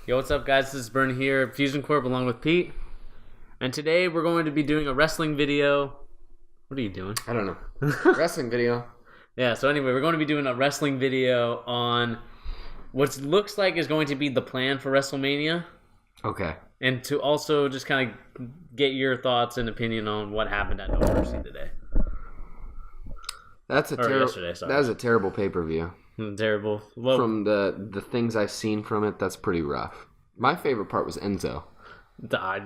Yo, what's up, guys? This is Burn here, Fusion Corp, along with Pete. And today we're going to be doing a wrestling video. What are you doing? I don't know. Wrestling video. Yeah, so anyway, we're going to be doing a wrestling video on what looks like is going to be the plan for WrestleMania. Okay. And to also just kind of get your thoughts and opinion on what happened at No Mercy today. Yesterday, sorry. That was a terrible pay-per-view. Terrible. Well, from the things I've seen from it, that's pretty rough. My favorite part was Enzo.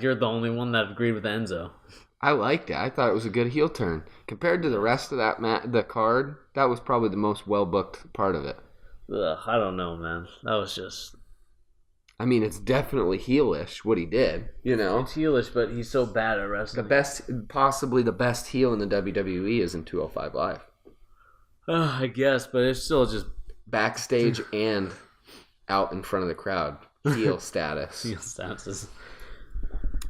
You're the only one that agreed with Enzo. I liked it. I thought it was a good heel turn. Compared to the rest of the card, that was probably the most well-booked part of it. Ugh, I don't know, man. That was just... I mean, it's definitely heelish, what he did, you know? It's heelish, but he's so bad at wrestling. Possibly the best heel in the WWE is in 205 Live. I guess, but it's still just... Backstage and out in front of the crowd. Heel status. Heel statuses.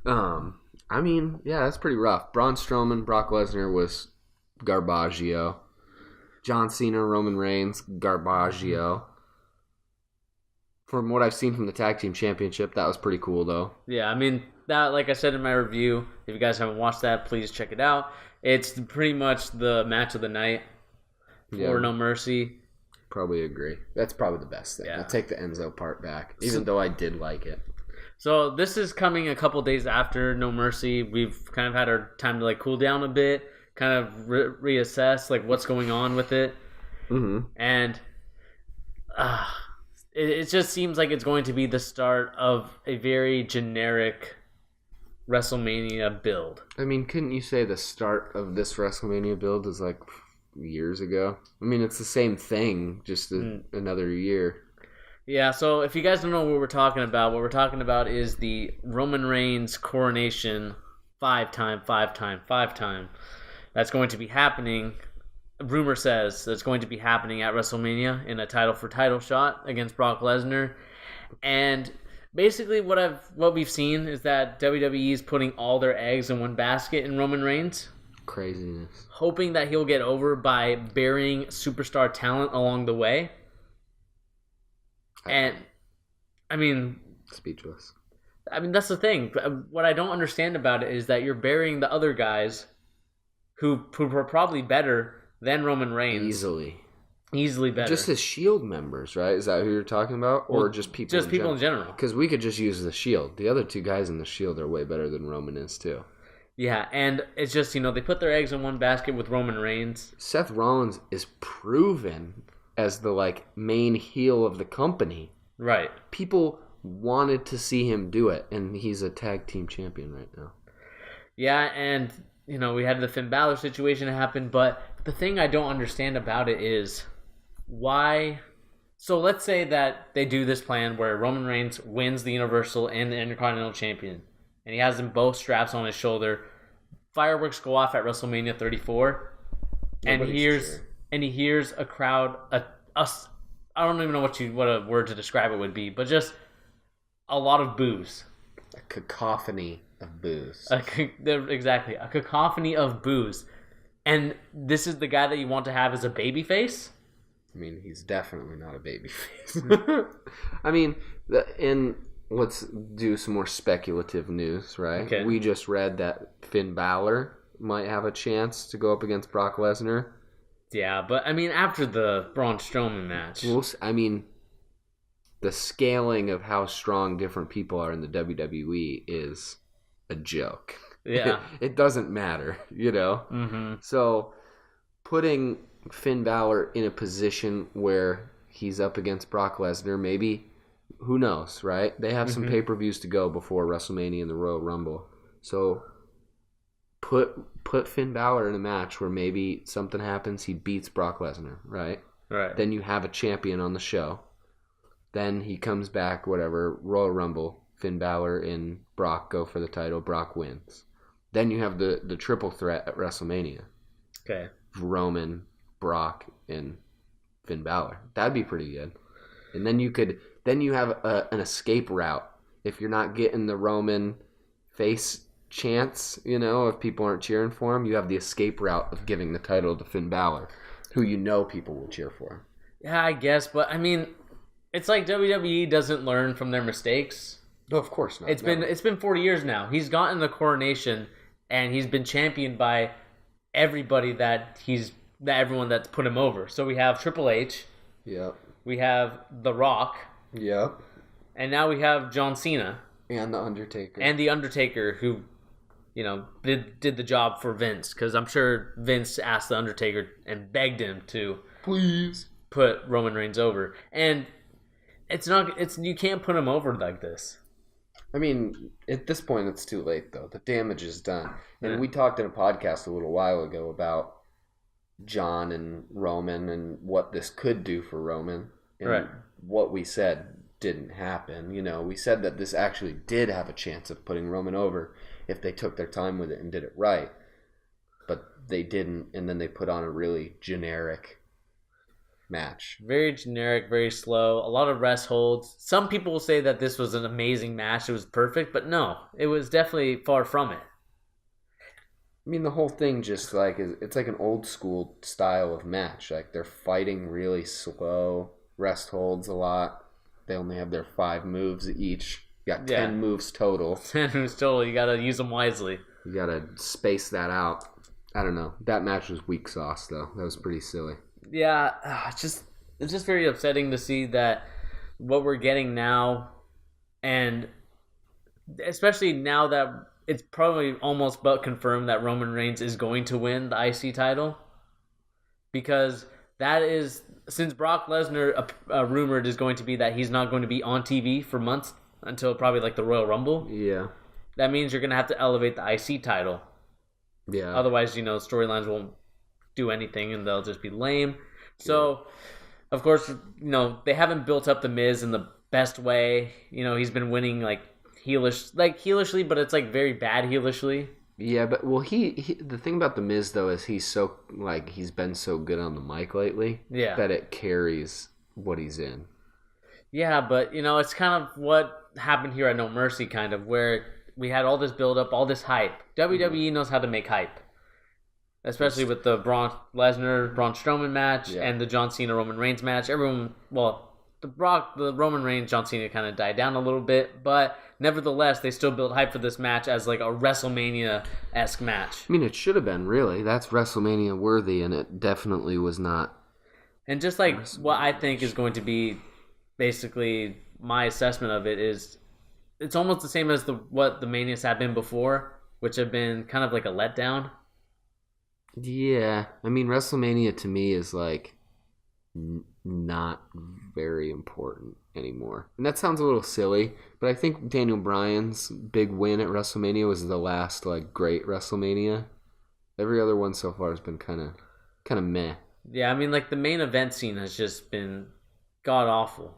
I mean, yeah, that's pretty rough. Braun Strowman, Brock Lesnar was Garbaggio. John Cena, Roman Reigns, Garbaggio. From what I've seen from the Tag Team Championship, that was pretty cool, though. Yeah, I mean, that, like I said in my review, if you guys haven't watched that, please check it out. It's pretty much the match of the night for No Mercy. Probably agree. That's probably the best thing. Yeah. I'll take the Enzo part back, even though I did like it. So this is coming a couple days after No Mercy. We've kind of had our time to cool down a bit, kind of reassess what's going on with it. Mm-hmm. And it just seems like it's going to be the start of a very generic WrestleMania build. I mean, couldn't you say the start of this WrestleMania build is years ago? I mean, it's the same thing, just another year. Yeah, so if you guys don't know what we're talking about is the Roman Reigns coronation five time. That's going to be happening. Rumor says that's going to be happening at WrestleMania in a title shot against Brock Lesnar. And basically what we've seen is that WWE is putting all their eggs in one basket in Roman Reigns. Craziness. Hoping that he'll get over by burying superstar talent along the way. And, I mean... Speechless. I mean, that's the thing. What I don't understand about it is that you're burying the other guys who are probably better than Roman Reigns. Easily better. Just as Shield members, right? Is that who you're talking about? Or just people in general? Because we could just use the Shield. The other two guys in the Shield are way better than Roman is, too. Yeah, and it's just, they put their eggs in one basket with Roman Reigns. Seth Rollins is proven as the, main heel of the company. Right. People wanted to see him do it, and he's a tag team champion right now. Yeah, and, we had the Finn Balor situation happen, but the thing I don't understand about it is why... So let's say that they do this plan where Roman Reigns wins the Universal and the Intercontinental Champion, and he has them both straps on his shoulder. Fireworks go off at WrestleMania 34, and he hears a crowd, I don't even know what a word to describe it would be, but just a lot of boos. A cacophony of boos. Exactly, a cacophony of boos. And this is the guy that you want to have as a babyface? I mean, he's definitely not a babyface. I mean, let's do some more speculative news, right? Okay. We just read that Finn Balor might have a chance to go up against Brock Lesnar. Yeah, but I mean, after the Braun Strowman match. Well, I mean, the scaling of how strong different people are in the WWE is a joke. Yeah. It doesn't matter, Mm-hmm. So, putting Finn Balor in a position where he's up against Brock Lesnar, maybe... Who knows, right? They have some pay-per-views to go before WrestleMania and the Royal Rumble. So put Finn Balor in a match where maybe something happens, he beats Brock Lesnar, right? Right. Then you have a champion on the show. Then he comes back, whatever, Royal Rumble, Finn Balor and Brock go for the title, Brock wins. Then you have the triple threat at WrestleMania. Okay. Roman, Brock, and Finn Balor. That'd be pretty good. And then you have an escape route. If you're not getting the Roman face chance, if people aren't cheering for him, you have the escape route of giving the title to Finn Balor, who people will cheer for. Yeah, I guess, but I mean, It's like WWE doesn't learn from their mistakes. No, of course not. It's been 40 years now. He's gotten the coronation, and he's been championed by everybody that everyone that's put him over. So we have Triple H. Yep. We have The Rock. Yep. And now we have John Cena. And The Undertaker. And The Undertaker, who, did the job for Vince. Because I'm sure Vince asked The Undertaker and begged him to please put Roman Reigns over. And you can't put him over like this. I mean, at this point, it's too late, though. The damage is done. And we talked in a podcast a little while ago about John and Roman and what this could do for Roman. And what we said didn't happen. We said that this actually did have a chance of putting Roman over if they took their time with it and did it right. But they didn't, and then they put on a really generic match. Very generic, very slow, a lot of rest holds. Some people will say that this was an amazing match, it was perfect, but no, it was definitely far from it. I mean, the whole thing just it's like an old school style of match. Like, they're fighting really slow, rest holds a lot. They only have their 5 moves each. You got 10 moves total. 10 moves total, you gotta use them wisely. You gotta space that out. I don't know. That match was weak sauce, though. That was pretty silly. Yeah, it's just very upsetting to see that what we're getting now, and especially now that it's probably almost but confirmed that Roman Reigns is going to win the IC title, because that is, since Brock Lesnar rumored is going to be that he's not going to be on TV for months until probably like the Royal Rumble. Yeah. That means you're going to have to elevate the IC title. Yeah. Otherwise, storylines won't do anything and they'll just be lame. So, of course, they haven't built up the Miz in the best way. He's been winning heelishly, but it's like very bad heelishly. Yeah, but he the thing about the Miz though is he's been so good on the mic lately. Yeah. That it carries what he's in. Yeah, but it's kind of what happened here at No Mercy, kind of, where we had all this build up, all this hype. WWE knows how to make hype. Especially with the Braun Strowman match and the John Cena Roman Reigns match. The Roman Reigns John Cena kind of died down a little bit, but nevertheless they still built hype for this match as like a WrestleMania-esque match. I mean, it should have been, really. That's WrestleMania worthy, and it definitely was not. And just like what I think is going to be basically my assessment of it is, it's almost the same as what the Manias have been before, which have been kind of like a letdown. Yeah, I mean, WrestleMania to me is like not very important anymore. And that sounds a little silly, but I think Daniel Bryan's big win at WrestleMania was the last like great WrestleMania. Every other one so far has been kind of meh. Yeah, I mean, like the main event scene has just been god awful.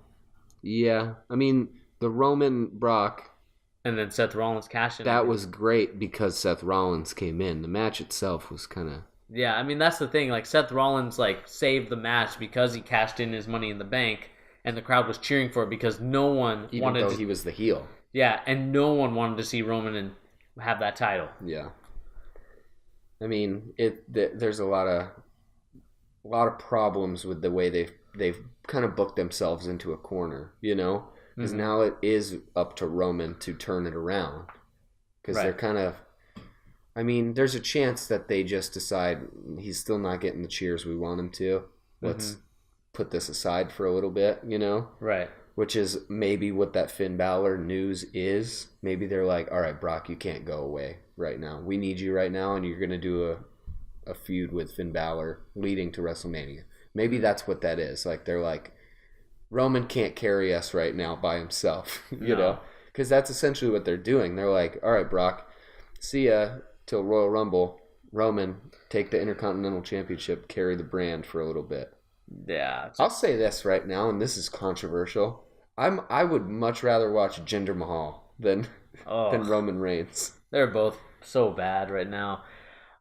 Yeah, I mean, the Roman Brock. And then Seth Rollins cashing. That was great because Seth Rollins came in. The match itself was kind of... Yeah, I mean, that's the thing. Like, Seth Rollins, saved the match because he cashed in his Money in the Bank, and the crowd was cheering for it because no one Even though he was the heel. Yeah, and no one wanted to see Roman and have that title. Yeah. I mean, there's a lot of problems with the way they've kind of booked themselves into a corner, Because now it is up to Roman to turn it around. Because they're kind of... I mean, there's a chance that they just decide he's still not getting the cheers we want him to. Let's put this aside for a little bit, Right. Which is maybe what that Finn Balor news is. Maybe they're like, all right, Brock, you can't go away right now. We need you right now, and you're going to do a feud with Finn Balor leading to WrestleMania. Maybe that's what that is. Like, they're like... Roman can't carry us right now by himself, you know? Because that's essentially what they're doing. They're like, all right, Brock, see ya till Royal Rumble. Roman, take the Intercontinental Championship, carry the brand for a little bit. Yeah. I'll say this right now, and this is controversial. I would much rather watch Jinder Mahal than Roman Reigns. They're both so bad right now.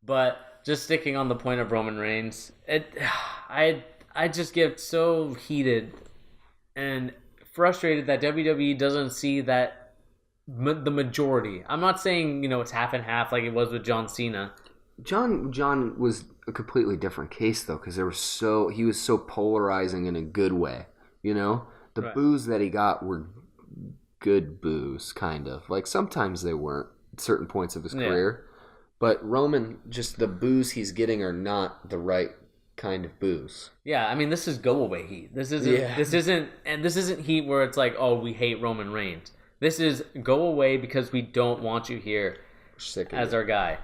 But just sticking on the point of Roman Reigns, I just get so heated and frustrated that WWE doesn't see that the majority. I'm not saying, it's half and half like it was with John Cena. John was a completely different case though, because he was so polarizing in a good way. The The Right. boos that he got were good boos, kind of. Like, sometimes they weren't at certain points of his career. But Roman, just the boos he's getting are not the right kind of boos. Yeah, I mean, this is go away heat. This isn't heat where it's like, oh, we hate Roman Reigns. This is go away because we don't want you here as our guy.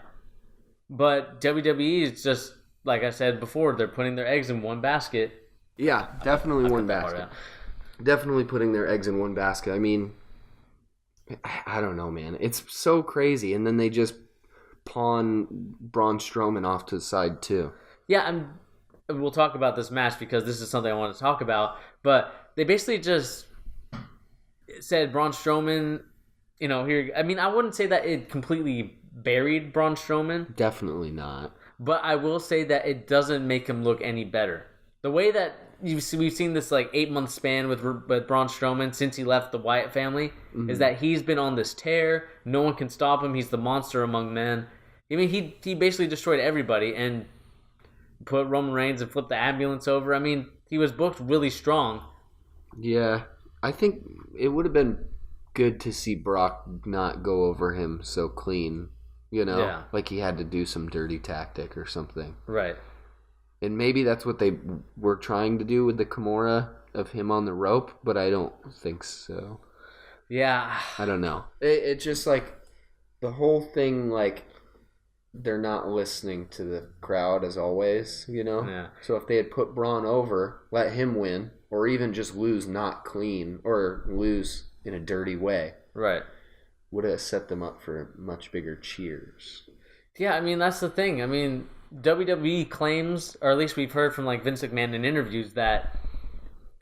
But WWE is just, like I said before, they're putting their eggs in one basket. Yeah, definitely one basket. Definitely putting their eggs in one basket. I mean, I don't know, man. It's so crazy. And then they just pawn Braun Strowman off to the side, too. Yeah, we'll talk about this match because this is something I want to talk about. But they basically just said Braun Strowman, here. I mean, I wouldn't say that it completely buried Braun Strowman. Definitely not. But I will say that it doesn't make him look any better. The way that we've seen this like 8-month span with Braun Strowman since he left the Wyatt family is that he's been on this tear. No one can stop him. He's the monster among men. I mean, he basically destroyed everybody and put Roman Reigns and flipped the ambulance over. I mean, he was booked really strong. Yeah, I think it would have been good to see Brock not go over him so clean, like he had to do some dirty tactic or something. Right. And maybe that's what they were trying to do with the Kimura of him on the rope, but I don't think so. Yeah. I don't know. It's just like the whole thing, like they're not listening to the crowd as always, Yeah. So if they had put Braun over, let him win, or even just lose not clean or lose in a dirty way. Right. Would have set them up for much bigger cheers. Yeah, I mean, that's the thing. I mean, WWE claims, or at least we've heard from like Vince McMahon in interviews that,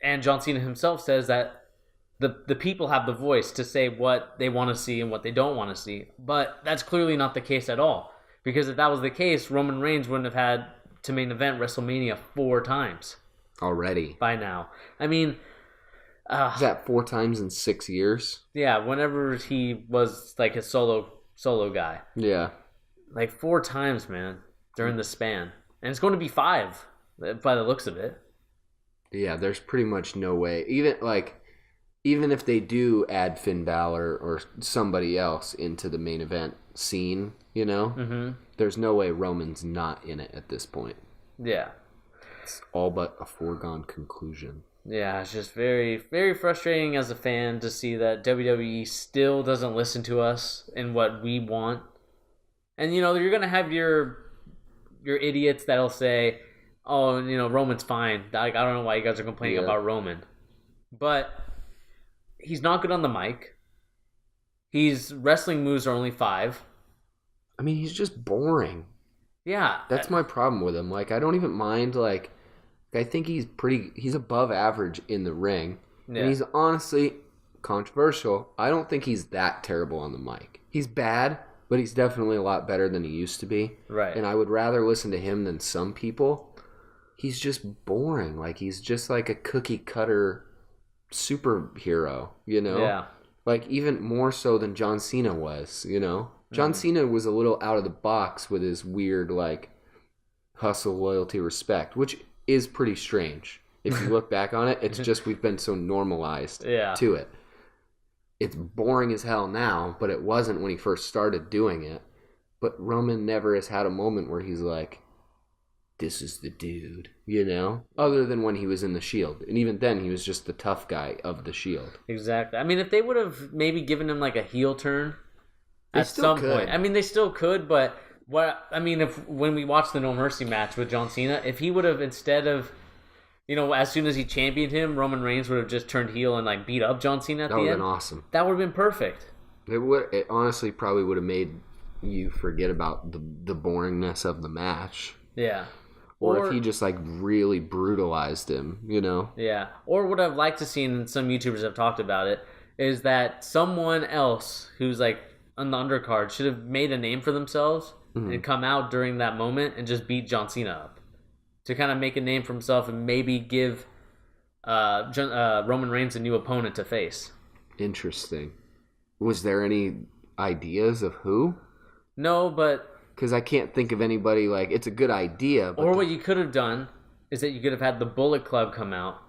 and John Cena himself says that the people have the voice to say what they want to see and what they don't want to see. But that's clearly not the case at all. Because if that was the case, Roman Reigns wouldn't have had to main event WrestleMania 4 times. Already. By now. I mean... is that 4 times in 6 years? Yeah, whenever he was like a solo guy. Yeah. Like 4 times, man, during the span. And it's going to be 5 by the looks of it. Yeah, there's pretty much no way. Even if they do add Finn Balor or somebody else into the main event scene, there's no way Roman's not in it at this point. Yeah. It's all but a foregone conclusion. Yeah, it's just very, very frustrating as a fan to see that WWE still doesn't listen to us and what we want. And, you're going to have your idiots that'll say, oh, Roman's fine. Like, I don't know why you guys are complaining about Roman. But he's not good on the mic. His wrestling moves are only 5. I mean, he's just boring. Yeah. That's my problem with him. Like, I don't even mind, like, I think he's above average in the ring. Yeah. And he's honestly controversial. I don't think he's that terrible on the mic. He's bad, but he's definitely a lot better than he used to be. Right. And I would rather listen to him than some people. He's just boring. Like, he's just like a cookie cutter superhero, Yeah. Like, even more so than John Cena was, John Cena was a little out of the box with his weird, like, hustle, loyalty, respect, which is pretty strange. If you look back on it, it's just we've been so normalized to it. It's boring as hell now, but it wasn't when he first started doing it. But Roman never has had a moment where he's like, this is the dude, Other than when he was in the Shield. And even then, he was just the tough guy of the Shield. Exactly. I mean, if they would have maybe given him like a heel turn at some point. I mean, they still could, but when we watched the No Mercy match with John Cena, if he would have, instead of, as soon as he championed him, Roman Reigns would have just turned heel and like beat up John Cena at the end. That would have been awesome. That would have been perfect. It honestly probably would have made you forget about the boringness of the match. Yeah. Or if he just like really brutalized him, Yeah. Or what I've liked to see, and some YouTubers have talked about it, is that someone else who's like on the undercard should have made a name for themselves and come out during that moment and just beat John Cena up to kind of make a name for himself and maybe give Roman Reigns a new opponent to face. Interesting. Was there any ideas of who? No, but... Because I can't think of anybody, like, it's a good idea. But what you could have done is that you could have had the Bullet Club come out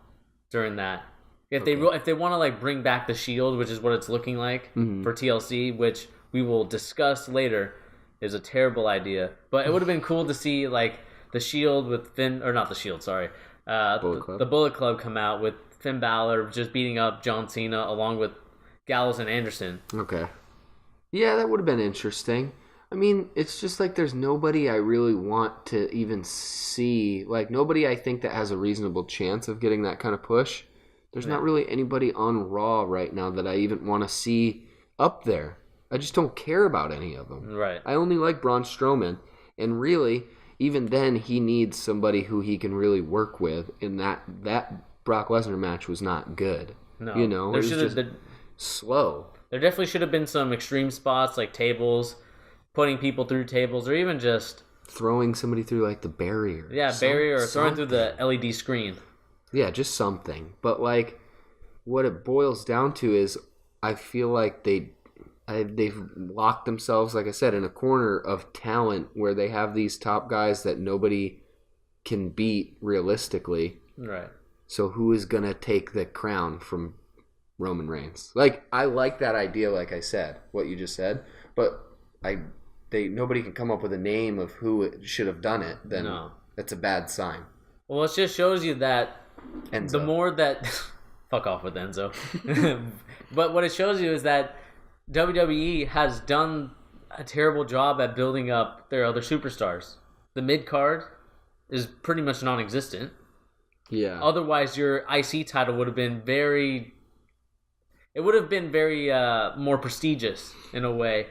during that If they want to like bring back the Shield, which is what it's looking like for TLC, which we will discuss later, is a terrible idea. But it would have been cool to see like the Shield with Finn, or not the Shield, sorry, the Bullet Club come out with Finn Balor just beating up John Cena along with Gallows and Anderson. Okay. Yeah, that would have been interesting. I mean, it's just like there's nobody I really want to even see. Like, nobody I think that has a reasonable chance of getting that kind of push. There's not really anybody on Raw right now that I even want to see up there. I just don't care about any of them. Right. I only like Braun Strowman. And really, even then, he needs somebody who he can really work with. And that Brock Lesnar match was not good. No. You know, it was just slow. There definitely should have been some extreme spots like tables, putting people through tables, or even just throwing somebody through like the barrier. Yeah, barrier, or throwing through the LED screen. Yeah, just something. But like, what it boils down to is, I feel like they've locked themselves, like I said, in a corner of talent where they have these top guys that nobody can beat realistically. Right. So who is gonna take the crown from Roman Reigns? Like, I like that idea, like I said, what you just said, but nobody can come up with a name of who it should have done it. Then that's a bad sign. Well, it just shows you that Enzo. The more that fuck off with Enzo. But what it shows you is that WWE has done a terrible job at building up their other superstars. The mid card is pretty much non-existent. Yeah. Otherwise, your IC title would have been very more prestigious in a way.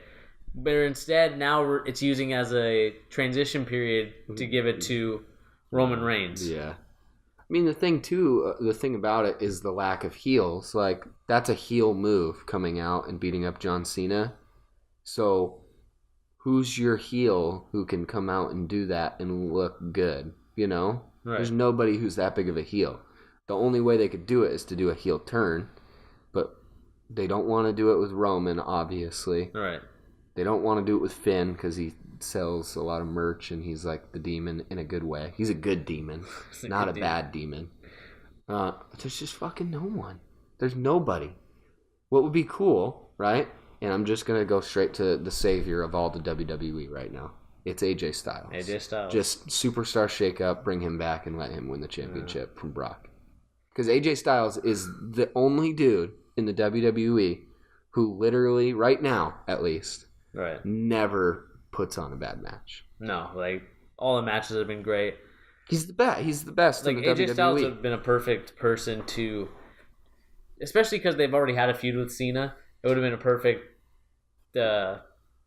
But instead, now it's using as a transition period to give it to Roman Reigns. Yeah. I mean, the thing about it is the lack of heels. Like, that's a heel move, coming out and beating up John Cena. So, who's your heel who can come out and do that and look good? You know? Right. There's nobody who's that big of a heel. The only way they could do it is to do a heel turn. But they don't want to do it with Roman, obviously. Right. They don't want to do it with Finn because he sells a lot of merch and he's like the demon in a good way. He's a good demon, not a bad demon. There's just fucking no one. There's nobody. What would be cool, right? And I'm just going to go straight to the savior of all the WWE right now. It's AJ Styles. AJ Styles. Just superstar shake-up, bring him back and let him win the championship from Brock. Because AJ Styles is the only dude in the WWE who literally, right now at least, never puts on a bad match. No, like, all the matches have been great. He's the best. He's the best like, in the AJ WWE. Styles would have been a perfect person to, especially because they've already had a feud with Cena. It would have been a perfect.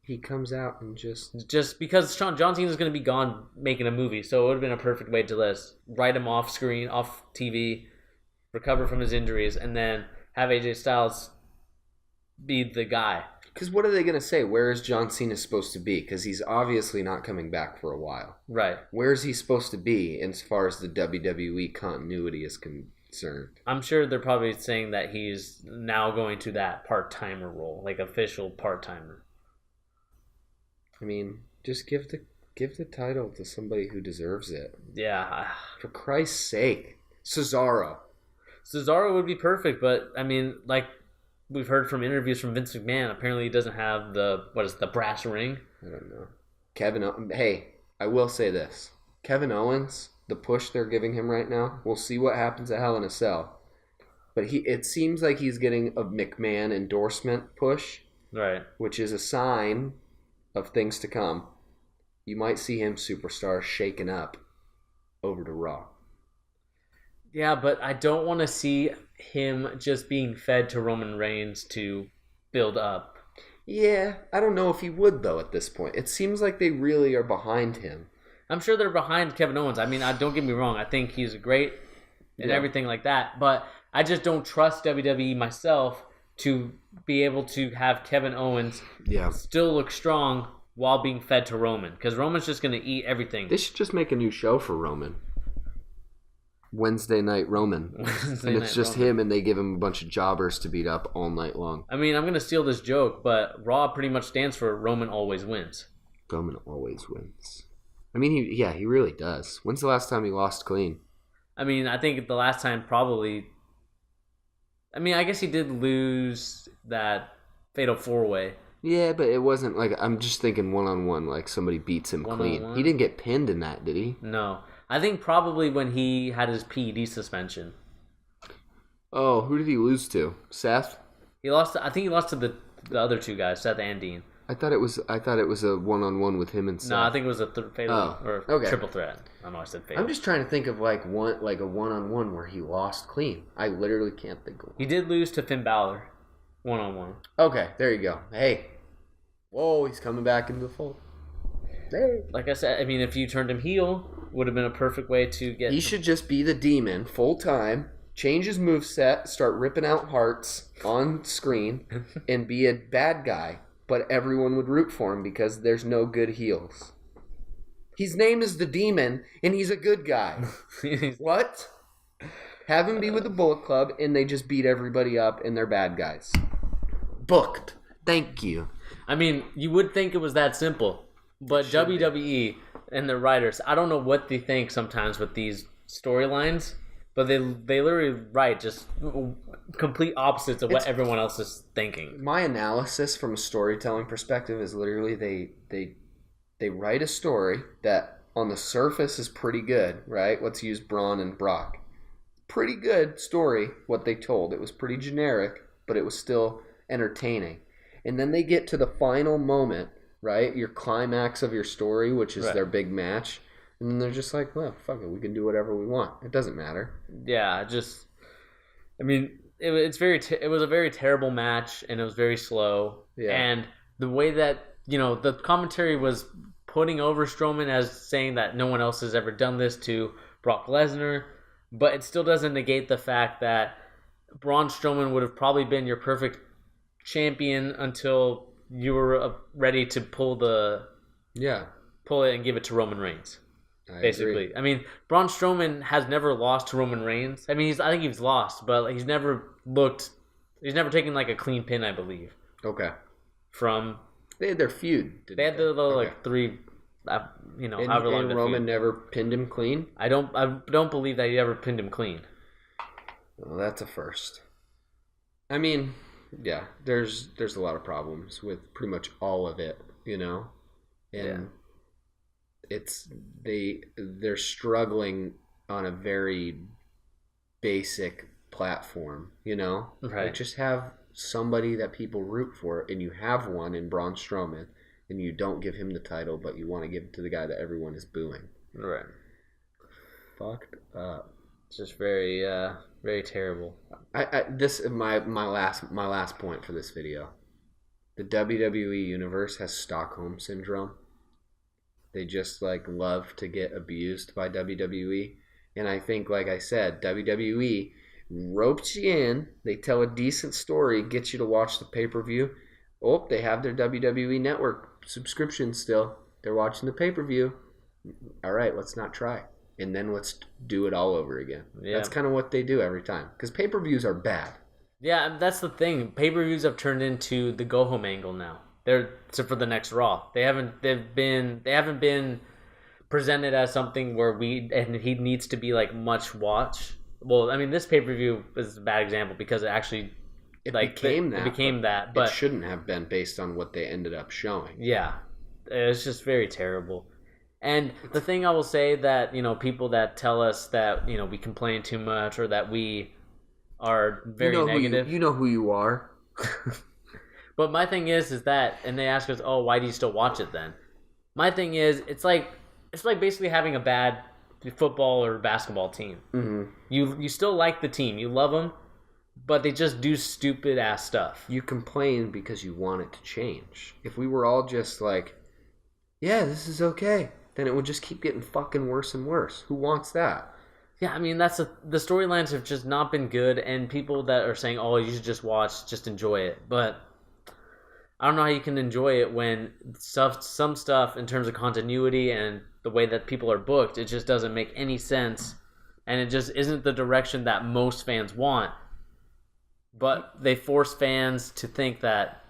He comes out and just because John Cena's going to be gone making a movie, so it would have been a perfect way to write him off screen, off TV, recover from his injuries, and then have AJ Styles be the guy. Because what are they going to say? Where is John Cena supposed to be? Because he's obviously not coming back for a while. Right. Where is he supposed to be as far as the WWE continuity is concerned? I'm sure they're probably saying that he's now going to that part-timer role, like official part-timer. I mean, just give the title to somebody who deserves it. Yeah. For Christ's sake. Cesaro would be perfect, but, I mean, like, we've heard from interviews from Vince McMahon. Apparently, he doesn't have the brass ring. I don't know. Hey, I will say this. Kevin Owens, the push they're giving him right now, we'll see what happens at Hell in a Cell. But it seems like he's getting a McMahon endorsement push. Right. Which is a sign of things to come. You might see him superstar shaken up over to Raw. Yeah, but I don't want to see him just being fed to Roman Reigns to build up. Yeah, I don't know if he would, though, at this point. It seems like they really are behind him. I'm sure they're behind Kevin Owens. I mean, don't get me wrong. I think he's great and everything like that. But I just don't trust WWE myself to be able to have Kevin Owens still look strong while being fed to Roman. Because Roman's just going to eat everything. They should just make a new show for Roman. Wednesday Night Roman. And it's just him, and they give him a bunch of jobbers to beat up all night long. I mean, I'm going to steal this joke, but Raw pretty much stands for Roman always wins. Roman always wins. I mean, he really does. When's the last time he lost clean? I mean, I think the last time probably I mean, I guess he did lose that Fatal 4-Way. Yeah, but it wasn't like, I'm just thinking one-on-one, like somebody beats him clean. He didn't get pinned in that, did he? No. I think probably when he had his PED suspension. Oh, who did he lose to? Seth? I think he lost to the other two guys, Seth and Dean. I thought it was a one-on-one with him and Seth. No, I think it was a fatal triple threat. I don't know, I said fatal. I'm just trying to think of like a one-on-one where he lost clean. I literally can't think of one. He did lose to Finn Balor, one-on-one. Okay, there you go. Hey. Whoa, he's coming back into the fold. Hey. Like I said, I mean, if you turned him heel, would have been a perfect way to get... He should just be the demon full-time, change his moveset, start ripping out hearts on screen, and be a bad guy. But everyone would root for him because there's no good heels. His name is the Demon, and he's a good guy. What? Have him be with the Bullet Club, and they just beat everybody up, and they're bad guys. Booked. Thank you. I mean, you would think it was that simple. But WWE and their writers, I don't know what they think sometimes with these storylines, but they literally write just complete opposites of what everyone else is thinking. My analysis from a storytelling perspective is literally they write a story that on the surface is pretty good, right? Let's use Braun and Brock. Pretty good story, what they told. It was pretty generic, but it was still entertaining. And then they get to the final moment, right? Your climax of your story, which is their big match. And then they're just like, well, fuck it. We can do whatever we want. It doesn't matter. Yeah, I mean, it was a very terrible match, and it was very slow. Yeah. And the way that, the commentary was putting over Strowman as saying that no one else has ever done this to Brock Lesnar, but it still doesn't negate the fact that Braun Strowman would have probably been your perfect champion until you were ready to pull it and give it to Roman Reigns. Basically, I mean, Braun Strowman has never lost to Roman Reigns. I mean, I think he's lost, but he's never taken like a clean pin, I believe. Okay. They had their feud. They had the like 3, however long. And Roman never pinned him clean. I don't believe that he ever pinned him clean. Well, that's a first. I mean, yeah, there's a lot of problems with pretty much all of it, and they're struggling on a very basic platform, right? Like just have somebody that people root for, and you have one in Braun Strowman, and you don't give him the title, but you want to give it to the guy that everyone is booing. Right. Fucked up. It's just very, very terrible. This is my last point for this video. The WWE universe has Stockholm syndrome. They just love to get abused by WWE. And I think, like I said, WWE ropes you in. They tell a decent story, gets you to watch the pay-per-view. Oh, they have their WWE Network subscription still. They're watching the pay-per-view. All right, let's not try. And then let's do it all over again. Yeah. That's kind of what they do every time. Because pay-per-views are bad. Yeah, that's the thing. Pay-per-views have turned into the go-home angle now. Except for the next Raw. They haven't been presented as something where he needs to be much watch. Well, I mean, this pay-per-view is a bad example because it actually became that, but it shouldn't have been based on what they ended up showing. Yeah. It's just very terrible. And the thing I will say that, people that tell us that, we complain too much or that we are very negative. You know who you are. But my thing is that, and they ask us, oh, why do you still watch it then? My thing is, it's like basically having a bad football or basketball team. Mm-hmm. You still like the team. You love them, but they just do stupid ass stuff. You complain because you want it to change. If we were all just yeah, this is okay, then it would just keep getting fucking worse and worse. Who wants that? Yeah, I mean, the storylines have just not been good, and people that are saying, oh, you should just watch, just enjoy it. But I don't know how you can enjoy it when some stuff in terms of continuity and the way that people are booked, it just doesn't make any sense. And it just isn't the direction that most fans want. But they force fans to think that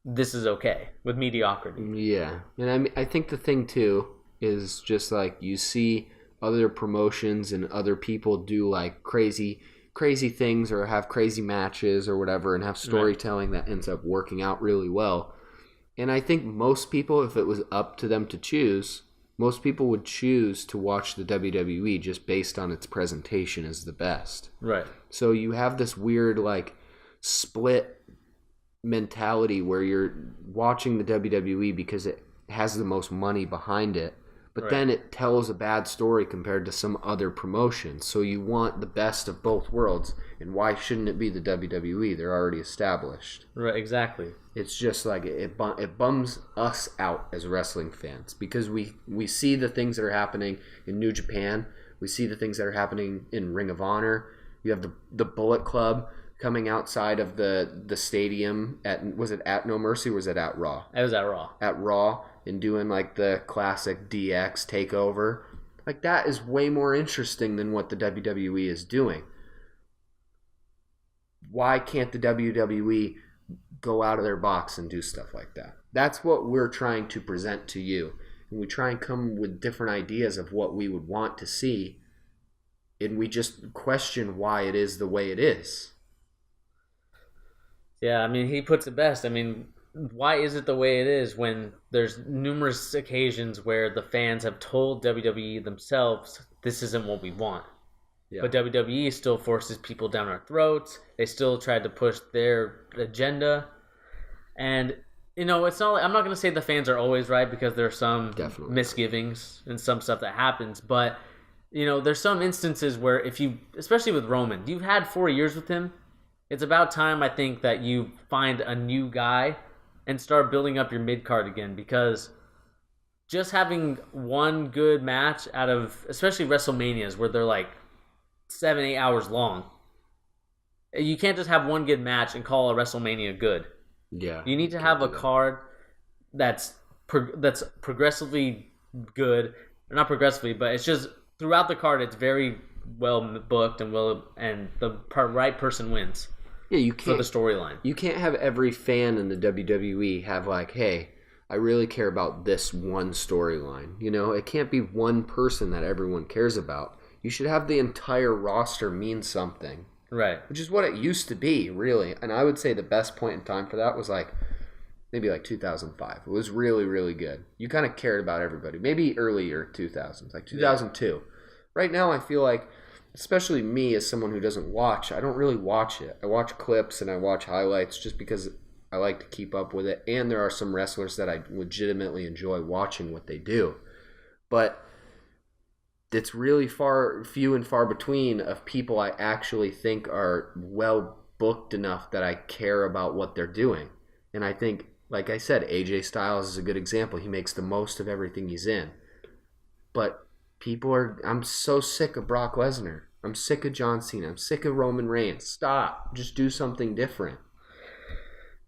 this is okay with mediocrity. Yeah. And I think the thing, too, is just you see other promotions and other people do crazy crazy things or have crazy matches or whatever and have storytelling that ends up working out really well. And I think most people, if it was up to them to choose, most people would choose to watch the WWE just based on its presentation as the best. Right. So you have this weird like split mentality where you're watching the WWE because it has the most money behind it, but then it tells a bad story compared to some other promotion. So you want the best of both worlds, and why shouldn't it be the WWE? They're already established. Right, exactly. It's just like it bums us out as wrestling fans because we see the things that are happening in New Japan. We see the things that are happening in Ring of Honor. You have the Bullet Club coming outside of the stadium was it at No Mercy or was it at Raw? It was at Raw. At Raw, and doing like the classic DX takeover. Like that is way more interesting than what the WWE is doing. Why can't the WWE go out of their box and do stuff like that? That's what we're trying to present to you. And we try and come with different ideas of what we would want to see. And we just question why it is the way it is. Yeah, I mean, he puts it best. I mean, why is it the way it is when there's numerous occasions where the fans have told WWE themselves, this isn't what we want. Yeah. But WWE still forces people down our throats. They still try to push their agenda. And, you know, it's not. I'm not going to say the fans are always right because there are some misgivings and some stuff that happens. But, you know, there's some instances where if you, especially with Roman, you've had 4 years with him. It's about time, I think, that you find a new guy and start building up your mid-card again, because just having one good match out of, especially WrestleManias, where they're like 7-8 hours long, you can't just have one good match and call a WrestleMania good. Yeah. You need to have a card that's progressively good. Or not progressively, but it's just throughout the card, it's very well booked and the right person wins. Yeah, you can't, for the storyline. You can't have every fan in the WWE have like, hey, I really care about this one storyline. You know, it can't be one person that everyone cares about. You should have the entire roster mean something. Right. Which is what it used to be, really. And I would say the best point in time for that was like maybe like 2005. It was really, really good. You kind of cared about everybody. Maybe earlier 2000s, like 2002. Yeah. Right now I feel like, especially me as someone who doesn't watch, I don't really watch it. I watch clips and I watch highlights just because I like to keep up with it. And there are some wrestlers that I legitimately enjoy watching what they do. But it's really few and far between of people I actually think are well booked enough that I care about what they're doing. And I think, like I said, AJ Styles is a good example. He makes the most of everything he's in. But I'm so sick of Brock Lesnar. I'm sick of John Cena. I'm sick of Roman Reigns. Stop. Just do something different.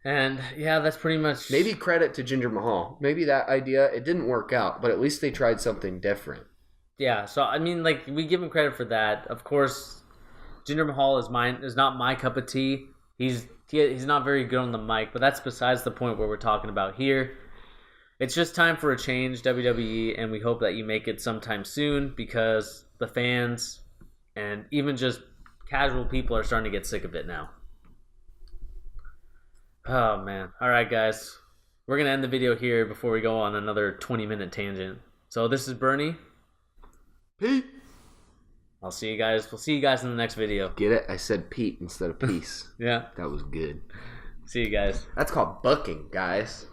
And yeah, that's pretty much... Maybe credit to Jinder Mahal. Maybe that idea, it didn't work out, but at least they tried something different. Yeah, so I mean, like, we give him credit for that. Of course, Jinder Mahal is not my cup of tea. He's not very good on the mic, but that's besides the point where we're talking about here. It's just time for a change, WWE, and we hope that you make it sometime soon because the fans and even just casual people are starting to get sick of it now. Oh, man. All right, guys. We're going to end the video here before we go on another 20-minute tangent. So this is Bernie. Pete. I'll see you guys. We'll see you guys in the next video. Get it? I said Pete instead of peace. Yeah. That was good. See you guys. That's called booking, guys.